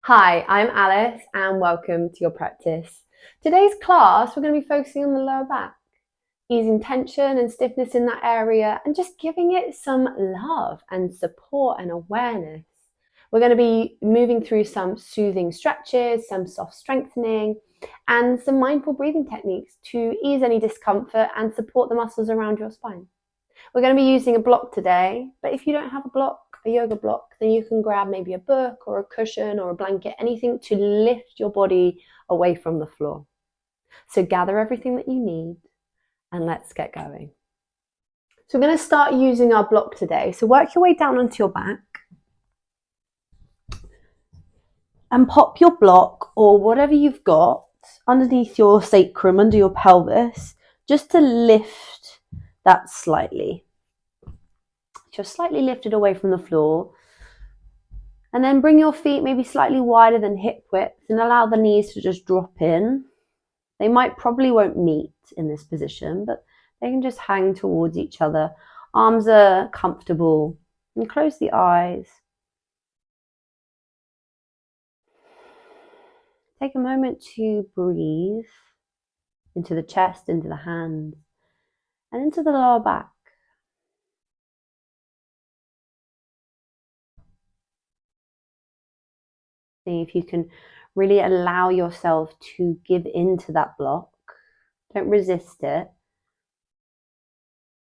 Hi, I'm Alice and welcome to your practice. Today's class, we're going to be focusing on the lower back, easing tension and stiffness in that area and just giving it some love and support and awareness. We're going to be moving through some soothing stretches, some soft strengthening, and some mindful breathing techniques to ease any discomfort and support the muscles around your spine. We're going to be using a block today, but if you don't have a block, a yoga block, then you can grab maybe a book or a cushion or a blanket, anything to lift your body away from the floor. So gather everything that you need and let's get going. So we're going to start using our block today. So work your way down onto your back and pop your block or whatever you've got underneath your sacrum, under your pelvis, just to lift that slightly. Just slightly lifted away from the floor. And then bring your feet maybe slightly wider than hip width and allow the knees to just drop in. They probably won't meet in this position, but they can just hang towards each other. Arms are comfortable. And close the eyes. Take a moment to breathe into the chest, into the hands, and into the lower back. See if you can really allow yourself to give into that block. Don't resist it.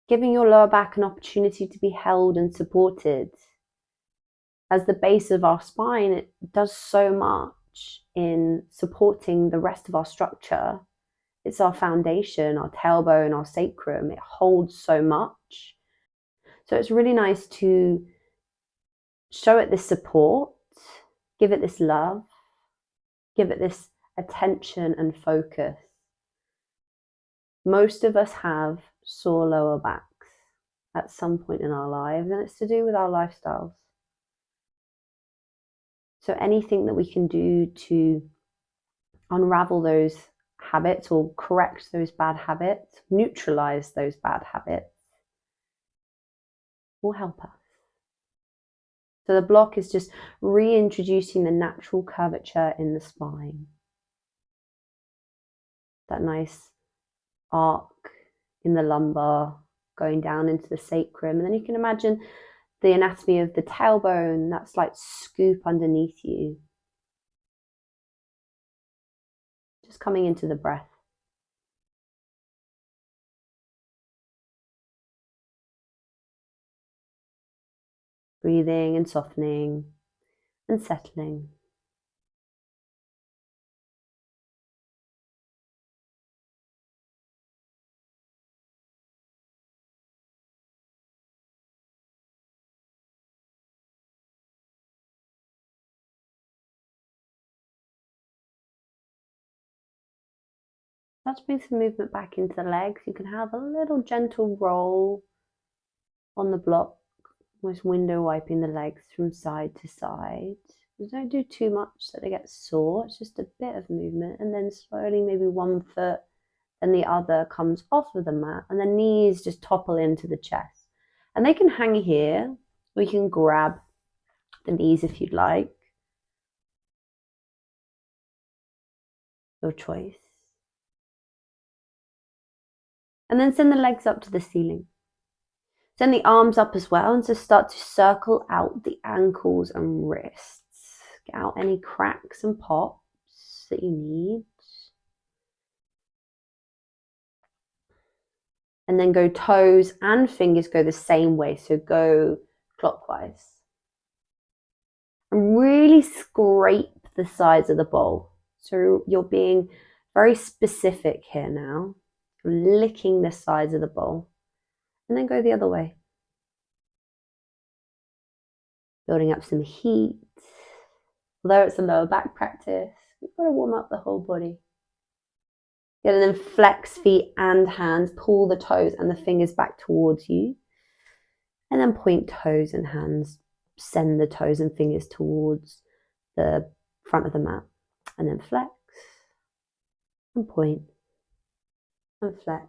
Giving your lower back an opportunity to be held and supported. As the base of our spine, it does so much in supporting the rest of our structure. It's our foundation, our tailbone, our sacrum. It holds so much. So it's really nice to show it this support, give it this love, give it this attention and focus. Most of us have sore lower backs at some point in our lives, and it's to do with our lifestyles. So anything that we can do to unravel those habits or correct those bad habits, neutralize those bad habits, will help us. So the block is just reintroducing the natural curvature in the spine. That nice arc in the lumbar going down into the sacrum. And then you can imagine the anatomy of the tailbone, that slight scoop underneath you. Just coming into the breath. Breathing and softening and settling. Start to bring some movement back into the legs. You can have a little gentle roll on the block, almost window wiping the legs from side to side. Don't do too much that they get sore. It's just a bit of movement, and then slowly maybe one foot and the other comes off of the mat, and the knees just topple into the chest. And they can hang here, or you can grab the knees if you'd like. Your choice. And then send the legs up to the ceiling. Send the arms up as well, and just start to circle out the ankles and wrists. Get out any cracks and pops that you need. And then go toes and fingers go the same way, so go clockwise. And really scrape the sides of the bowl. So you're being very specific here now. You're licking the sides of the bowl. And then go the other way. Building up some heat. Although it's a lower back practice, we've got to warm up the whole body. Good, and then flex feet and hands. Pull the toes and the fingers back towards you. And then point toes and hands. Send the toes and fingers towards the front of the mat. And then flex. And point. And flex.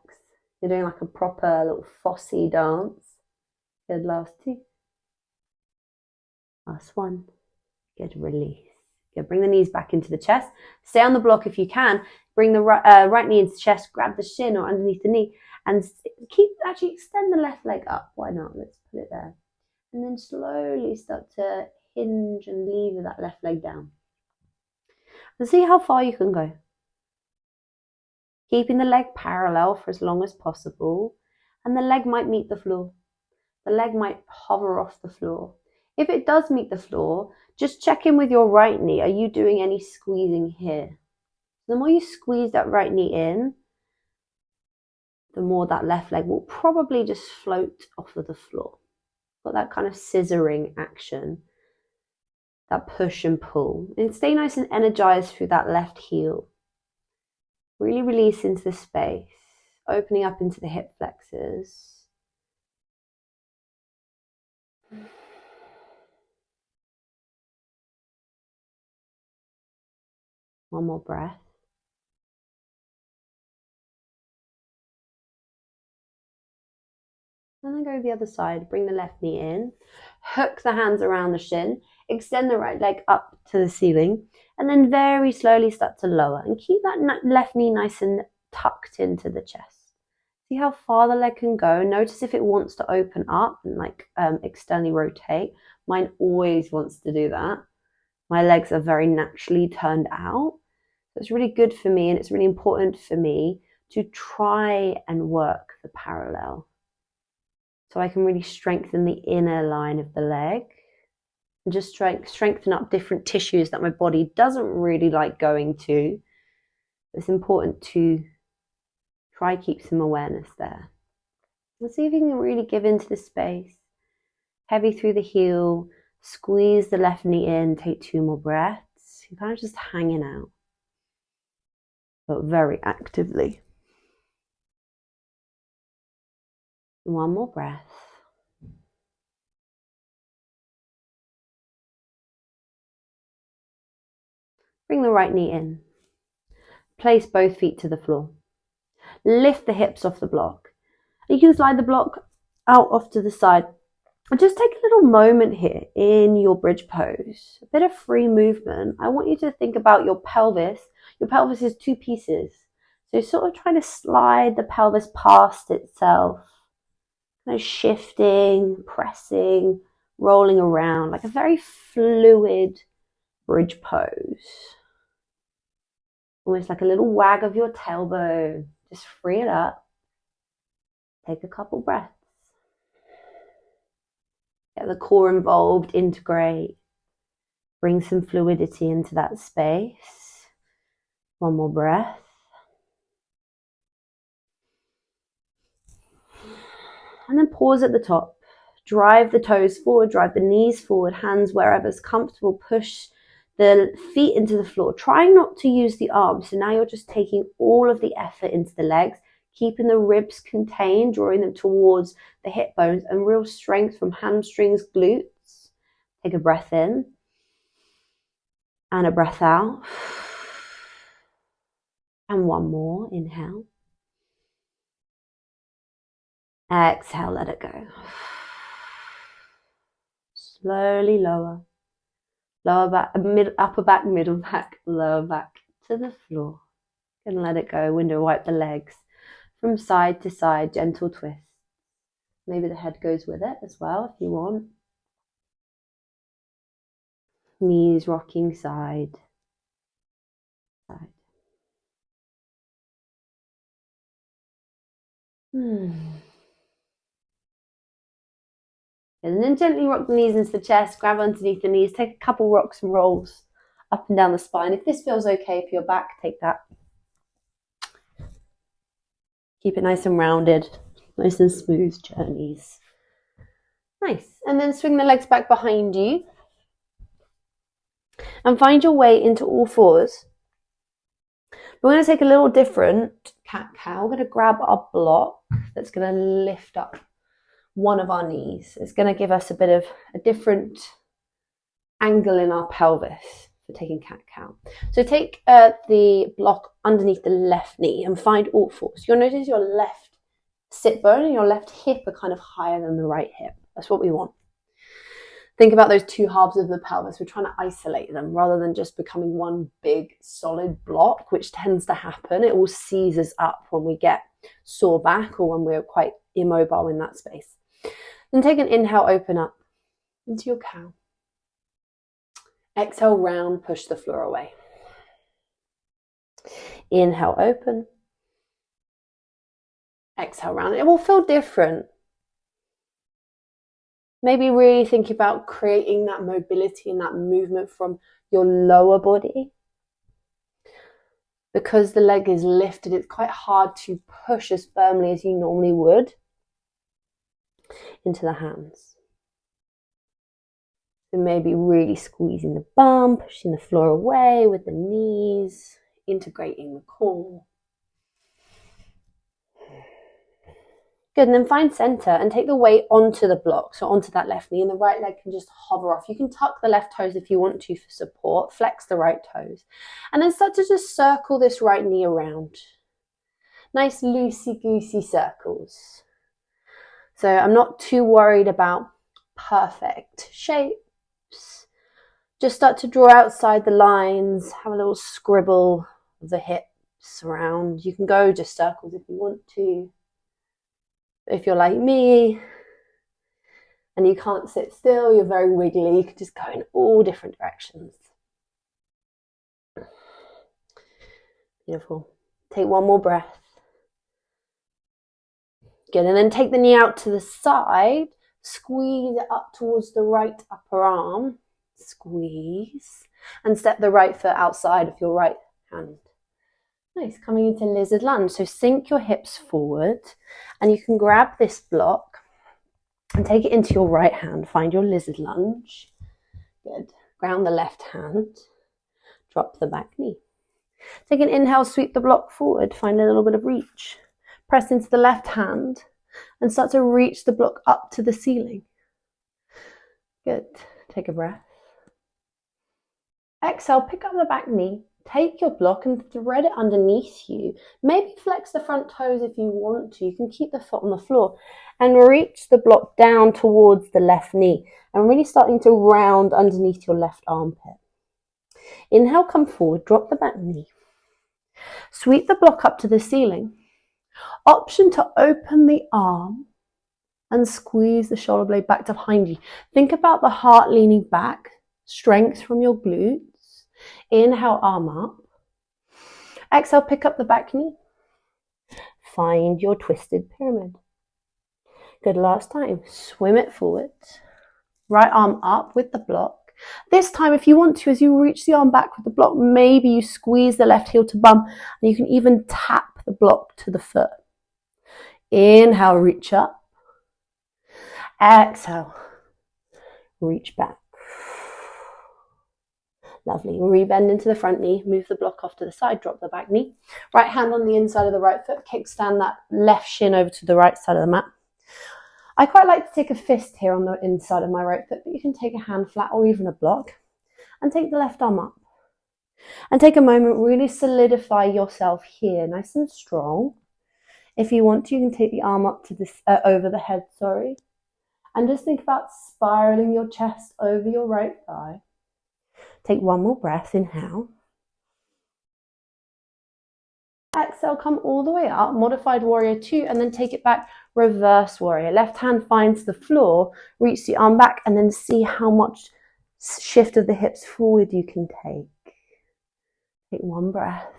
You're doing like a proper little Fosse dance. Good, last two. Last one. Good, release. Good. Bring the knees back into the chest. Stay on the block if you can. Bring the right knee into the chest. Grab the shin or underneath the knee. And actually extend the left leg up. Why not? Let's put it there. And then slowly start to hinge and lever that left leg down. And see how far you can go. Keeping the leg parallel for as long as possible. And the leg might meet the floor. The leg might hover off the floor. If it does meet the floor, just check in with your right knee. Are you doing any squeezing here? The more you squeeze that right knee in, the more that left leg will probably just float off of the floor. Got that kind of scissoring action, that push and pull. And stay nice and energized through that left heel. Really release into the space, opening up into the hip flexors. One more breath. And then go to the other side. Bring the left knee in. Hook the hands around the shin. Extend the right leg up to the ceiling. And then very slowly start to lower. And keep that left knee nice and tucked into the chest. See how far the leg can go. Notice if it wants to open up and like externally rotate. Mine always wants to do that. My legs are very naturally turned out. So it's really good for me, and it's really important for me to try and work the parallel. So I can really strengthen the inner line of the leg and just strengthen up different tissues that my body doesn't really like going to. It's important to try keep some awareness there. Let's see if you can really give into the space. Heavy through the heel, squeeze the left knee in, take 2 more breaths. You're kind of just hanging out, but very actively. 1 more breath. Bring the right knee in. Place both feet to the floor. Lift the hips off the block. You can slide the block out off to the side. And just take a little moment here in your bridge pose. A bit of free movement. I want you to think about your pelvis. Your pelvis is 2 pieces. So sort of trying to slide the pelvis past itself. Kind of shifting, pressing, rolling around like a very fluid bridge pose. Almost like a little wag of your tailbone. Just free it up. Take a couple breaths. Get the core involved, integrate. Bring some fluidity into that space. 1 more breath. And then pause at the top. Drive the toes forward, drive the knees forward, hands wherever's comfortable. Push the feet into the floor. Trying not to use the arms. So now you're just taking all of the effort into the legs, keeping the ribs contained, drawing them towards the hip bones, and real strength from hamstrings, glutes. Take a breath in and a breath out. And 1 more. Inhale. Exhale, let it go. Slowly lower. Lower back, upper back, middle back, lower back to the floor. And let it go. Window wipe the legs from side to side, gentle twist. Maybe the head goes with it as well if you want. Knees rocking side. Side. And then gently rock the knees into the chest, grab underneath the knees, take a couple rocks and rolls up and down the spine. If this feels okay for your back, take that. Keep it nice and rounded, nice and smooth journeys. Nice. And then swing the legs back behind you and find your way into all fours. We're going to take a little different cat-cow. We're going to grab our block that's going to lift up one of our knees. It's going to give us a bit of a different angle in our pelvis for taking cat-cow. So take the block underneath the left knee and find all fours. You'll notice your left sit bone and your left hip are kind of higher than the right hip. That's what we want. Think about those two halves of the pelvis. We're trying to isolate them rather than just becoming one big solid block, which tends to happen. It all seizes up when we get sore back or when we're quite immobile in that space. Then take an inhale, open up into your cow. Exhale, round, push the floor away. Inhale, open. Exhale, round. It will feel different. Maybe really think about creating that mobility and that movement from your lower body. Because the leg is lifted, it's quite hard to push as firmly as you normally would into the hands. So maybe really squeezing the bum, pushing the floor away with the knees, integrating the core. Good, and then find center and take the weight onto the block, so onto that left knee, and the right leg can just hover off. You can tuck the left toes if you want to for support, flex the right toes, and then start to just circle this right knee around. Nice loosey-goosey circles. So I'm not too worried about perfect shapes. Just start to draw outside the lines, have a little scribble of the hips around. You can go just circles if you want to. If you're like me and you can't sit still, you're very wiggly, you can just go in all different directions. Beautiful. Take one more breath. Good, and then take the knee out to the side, squeeze it up towards the right upper arm, squeeze, and step the right foot outside of your right hand. Nice, coming into lizard lunge. So sink your hips forward and you can grab this block and take it into your right hand. Find your lizard lunge. Good. Ground the left hand. Drop the back knee. Take an inhale, sweep the block forward. Find a little bit of reach. Press into the left hand and start to reach the block up to the ceiling. Good. Take a breath. Exhale, pick up the back knee. Take your block and thread it underneath you. Maybe flex the front toes if you want to. You can keep the foot on the floor and reach the block down towards the left knee and really starting to round underneath your left armpit. Inhale, come forward, drop the back knee. Sweep the block up to the ceiling. Option to open the arm and squeeze the shoulder blade back to behind you. Think about the heart leaning back, strength from your glutes. Inhale, arm up. Exhale, pick up the back knee. Find your twisted pyramid. Good, last time. Swim it forward. Right arm up with the block. This time, if you want to, as you reach the arm back with the block, maybe you squeeze the left heel to bum and you can even tap the block to the foot. Inhale, reach up. Exhale, reach back. Lovely. Rebend into the front knee, move the block off to the side, drop the back knee. Right hand on the inside of the right foot, kickstand that left shin over to the right side of the mat. I quite like to take a fist here on the inside of my right foot, but you can take a hand flat or even a block and take the left arm up. And take a moment, really solidify yourself here, nice and strong. If you want to, you can take the arm up to this, over the head, and just think about spiraling your chest over your right thigh. Take one more breath, inhale. Exhale, come all the way up, modified warrior 2, and then take it back, reverse warrior. Left hand finds the floor, reach the arm back, and then see how much shift of the hips forward you can take. Take one breath.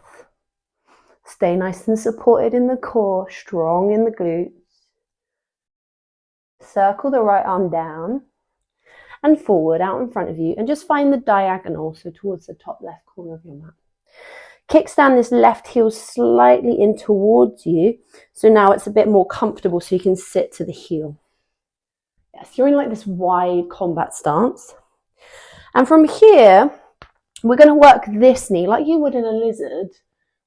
Stay nice and supported in the core, strong in the glutes. Circle the right arm down and forward out in front of you, and just find the diagonal, so towards the top left corner of your mat. Kickstand this left heel slightly in towards you, so now it's a bit more comfortable so you can sit to the heel. Yes, you're in like this wide combat stance. And from here, we're going to work this knee like you would in a lizard,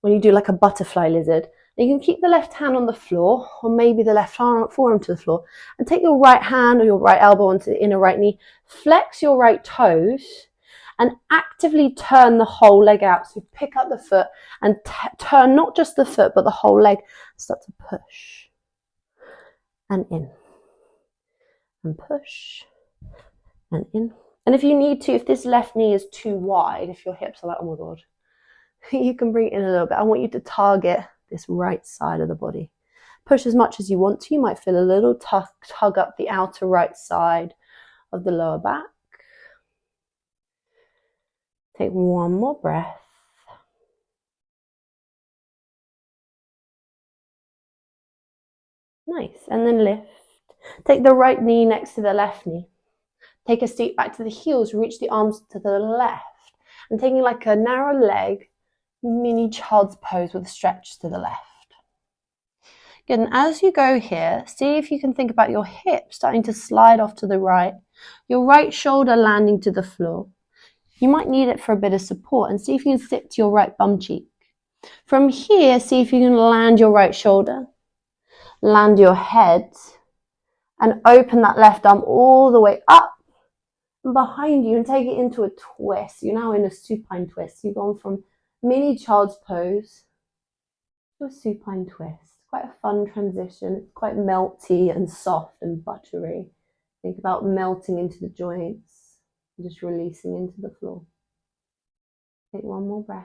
when you do like a butterfly lizard. You can keep the left hand on the floor, or maybe the left forearm to the floor, and take your right hand or your right elbow onto the inner right knee. Flex your right toes and actively turn the whole leg out. So pick up the foot and turn not just the foot, but the whole leg. Start to push and in and push and in. And if you need to, if this left knee is too wide, if your hips are like, oh my God, you can bring it in a little bit. I want you to target this right side of the body. Push as much as you want to. You might feel a little tug up the outer right side of the lower back. Take one more breath. Nice. And then lift. Take the right knee next to the left knee. Take a step back to the heels. Reach the arms to the left. And taking like a narrow leg, mini child's pose with a stretch to the left. Good. And as you go here, see if you can think about your hips starting to slide off to the right. Your right shoulder landing to the floor. You might need it for a bit of support, and see if you can sit to your right bum cheek. From here, see if you can land your right shoulder, land your head, and open that left arm all the way up and behind you and take it into a twist. You're now in a supine twist. You've gone from mini child's pose to a supine twist. Quite a fun transition. It's quite melty and soft and buttery. Think about melting into the joints. Just releasing into the floor. Take one more breath.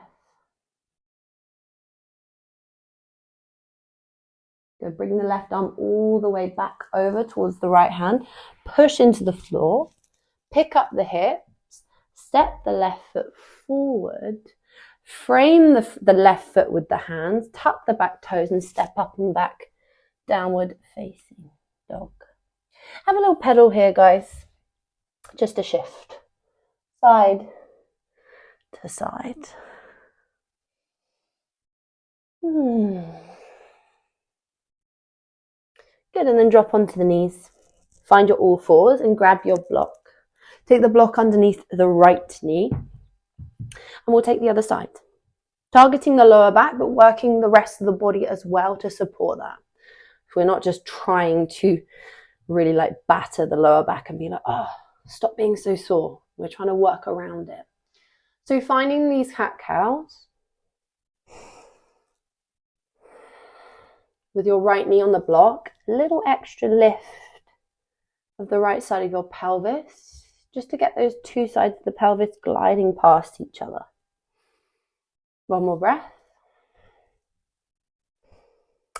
Go, bring the left arm all the way back over towards the right hand. Push into the floor. Pick up the hips. Step the left foot forward. Frame the left foot with the hands. Tuck the back toes and step up and back. Downward facing dog. Have a little pedal here, guys. Just a shift. Side to side. Good, and then drop onto the knees. Find your all fours and grab your block. Take the block underneath the right knee, and we'll take the other side. Targeting the lower back, but working the rest of the body as well to support that. So we're not just trying to really like batter the lower back and be like, oh, stop being so sore. We're trying to work around it. So finding these cat-cows with your right knee on the block, a little extra lift of the right side of your pelvis, just to get those two sides of the pelvis gliding past each other. One more breath.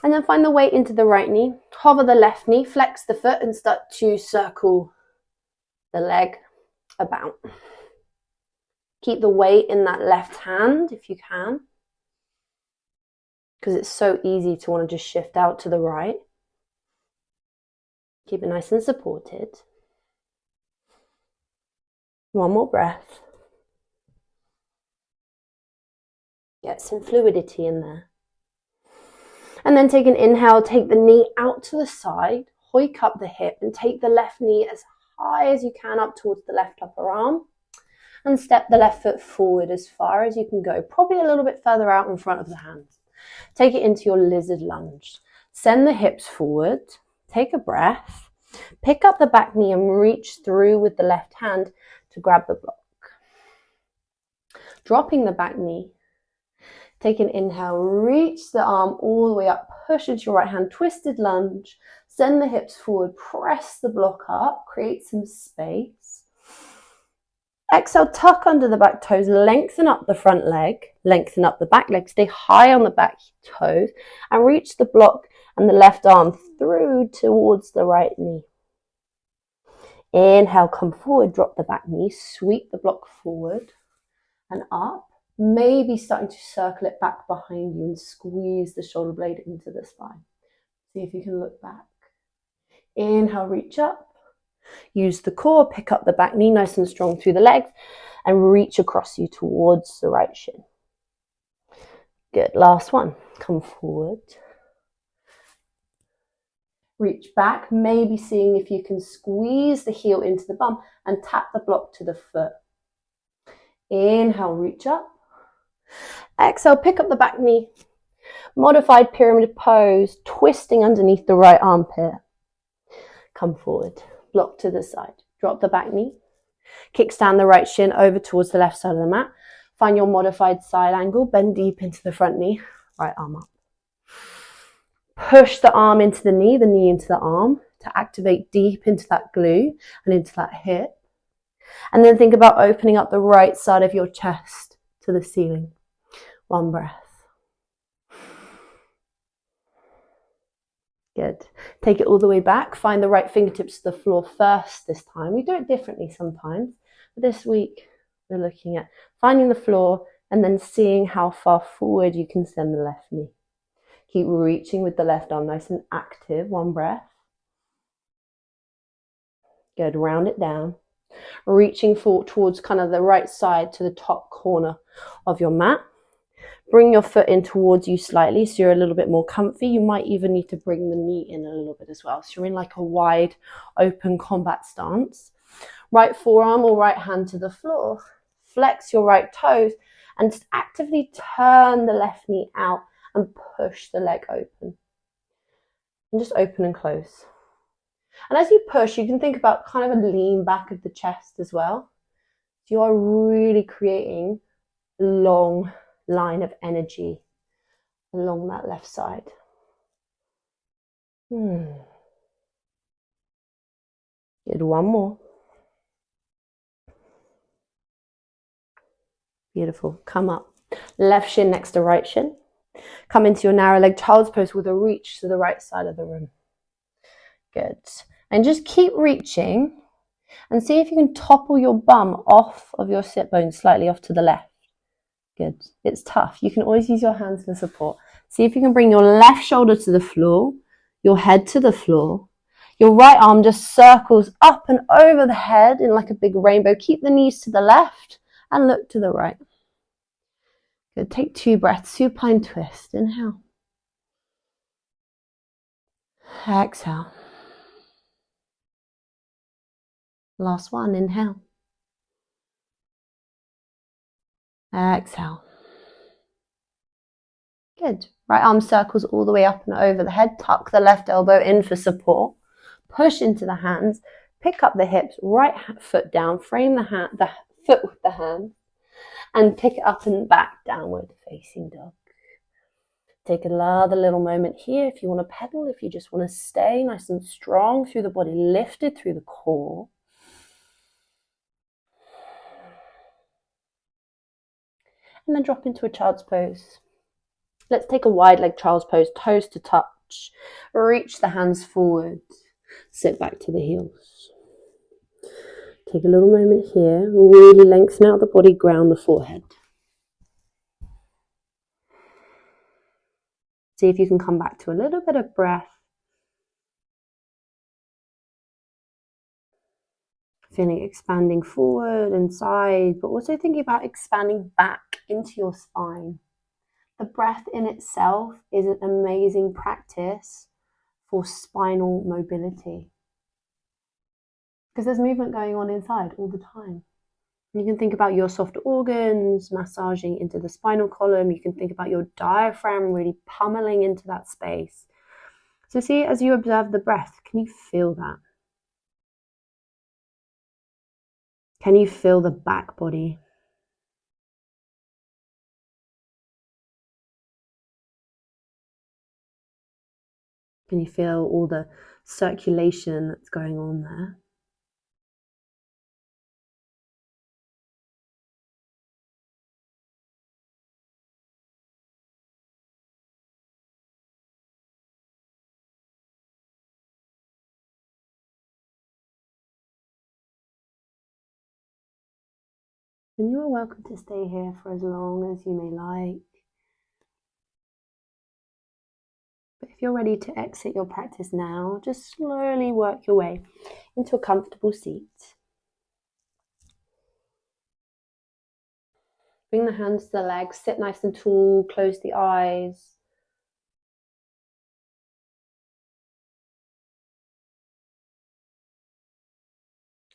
And then find the weight into the right knee. Hover the left knee, flex the foot and start to circle the leg about. Keep the weight in that left hand if you can, because it's so easy to want to just shift out to the right. Keep it nice and supported. One more breath. Get some fluidity in there. And then take an inhale, take the knee out to the side, hoik up the hip and take the left knee as high as you can up towards the left upper arm and step the left foot forward as far as you can go, probably a little bit further out in front of the hands. Take it into your lizard lunge. Send the hips forward, take a breath, pick up the back knee and reach through with the left hand to grab the block. Dropping the back knee, take an inhale, reach the arm all the way up, push into your right hand, twisted lunge, send the hips forward, press the block up, create some space. Exhale, tuck under the back toes, lengthen up the front leg, lengthen up the back leg, stay high on the back toes and reach the block and the left arm through towards the right knee. Inhale, come forward, drop the back knee, sweep the block forward and up. Maybe starting to circle it back behind you and squeeze the shoulder blade into the spine. See if you can look back. Inhale, reach up. Use the core, pick up the back knee nice and strong through the legs and reach across you towards the right shin. Good, last one. Come forward. Reach back, maybe seeing if you can squeeze the heel into the bum and tap the block to the foot. Inhale, reach up. Exhale, pick up the back knee. Modified pyramid pose, twisting underneath the right armpit. Come forward, block to the side. Drop the back knee. Kickstand the right shin over towards the left side of the mat. Find your modified side angle, bend deep into the front knee, right arm up. Push the arm into the knee into the arm to activate deep into that glute and into that hip. And then think about opening up the right side of your chest to the ceiling. One breath. Good. Take it all the way back. Find the right fingertips to the floor first this time. We do it differently sometimes. But this week, we're looking at finding the floor and then seeing how far forward you can send the left knee. Keep reaching with the left arm, nice and active. One breath. Good. Round it down. Reaching forward towards kind of the right side to the top corner of your mat. Bring your foot in towards you slightly so you're a little bit more comfy. You might even need to bring the knee in a little bit as well. So you're in like a wide open combat stance. Right forearm or right hand to the floor. Flex your right toes and just actively turn the left knee out and push the leg open. And just open and close. And as you push, you can think about kind of a lean back of the chest as well. So you are really creating a long line of energy along that left side. Good. One more. Beautiful. Come up. Left shin next to right shin. Come into your narrow leg child's pose with a reach to the right side of the room. Good. And just keep reaching and see if you can topple your bum off of your sit bone slightly off to the left. Good. It's tough. You can always use your hands for support. See if you can bring your left shoulder to the floor, your head to the floor. Your right arm just circles up and over the head in like a big rainbow. Keep the knees to the left and look to the right. Good. Take 2 breaths. Supine twist. Inhale. Exhale. Last one. Inhale. Exhale. Good. Right arm circles all the way up and over the head. Tuck the left elbow in for support. Push into the hands. Pick up the hips. Right foot down. Frame the foot with the hand. And pick it up and back. Downward facing dog. Take another little moment here if you want to pedal. If you just want to stay nice and strong through the body. Lifted through the core. And then drop into a child's pose. Let's take a wide leg child's pose, toes to touch. Reach the hands forward. Sit back to the heels. Take a little moment here. Really lengthen out the body, ground the forehead. See if you can come back to a little bit of breath. Feeling expanding forward and side, but also thinking about expanding back into your spine. The breath in itself is an amazing practice for spinal mobility. Because there's movement going on inside all the time. You can think about your soft organs massaging into the spinal column. You can think about your diaphragm really pummeling into that space. So see, as you observe the breath, can you feel that? Can you feel the back body? Can you feel all the circulation that's going on there? And you are welcome to stay here for as long as you may like. But if you're ready to exit your practice now, just slowly work your way into a comfortable seat. Bring the hands to the legs, sit nice and tall, close the eyes.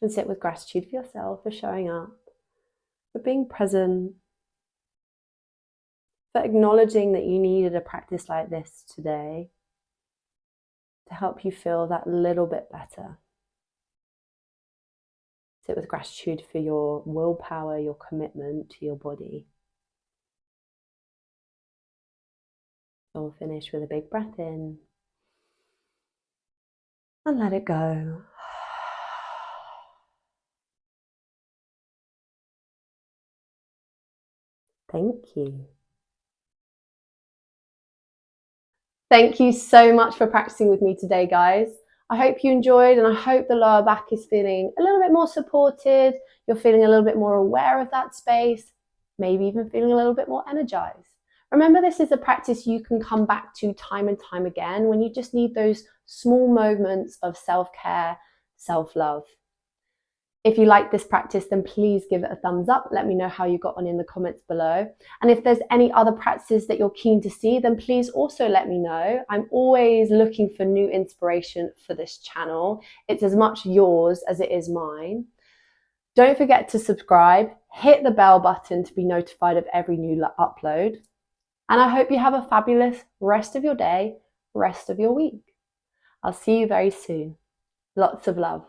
And sit with gratitude for yourself, for showing up, for being present, for acknowledging that you needed a practice like this today to help you feel that little bit better. Sit with gratitude for your willpower, your commitment to your body. So we'll finish with a big breath in and let it go. Thank you. Thank you so much for practicing with me today, guys. I hope you enjoyed, and I hope the lower back is feeling a little bit more supported. You're feeling a little bit more aware of that space, maybe even feeling a little bit more energized. Remember, this is a practice you can come back to time and time again when you just need those small moments of self-care, self-love. If you like this practice, then please give it a thumbs up. Let me know how you got on in the comments below. And if there's any other practices that you're keen to see, then please also let me know. I'm always looking for new inspiration for this channel. It's as much yours as it is mine. Don't forget to subscribe, hit the bell button to be notified of every new upload. And I hope you have a fabulous rest of your day, rest of your week. I'll see you very soon. Lots of love.